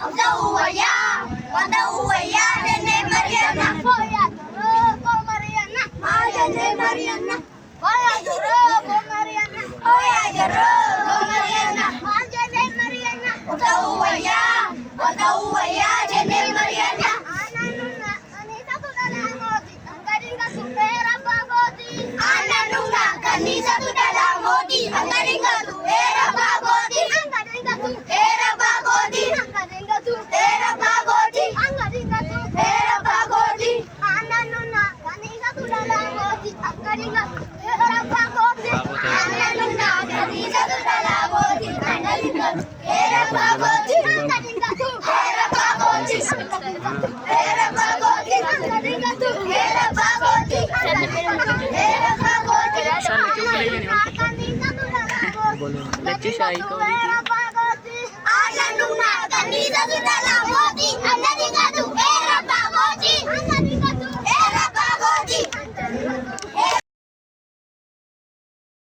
Uwaya, Nene Mariana. Oya, Doro, Mariana. Oya, Nene Mariana. Oya, Doro, Mariana. Oya, Doro, Mariana. Oya, Nene Mariana. Uwaya, Nene Mariana. Ananuna, Anita Tudalamodi. Angaringa Supera Bagodi. Ananuna, Kanisa Tudalamodi. Angaringa Supera Bagodi. Angaringa Supera Bagodi. Angaringa Supera Bagodi. Angaringa Supera Bagodi. Ananuna, Kanisa Tudalamodi. Angaringa Supera Bagodi. Ananuna, Kanisa Tudalamodi. Angaringa Supera Bagodi. Angaringa Supera Bagodi. Supera Bagodi. Angaringa Supera Bagodi. Supera Bagodi. Lagi siya, ikaw ulit.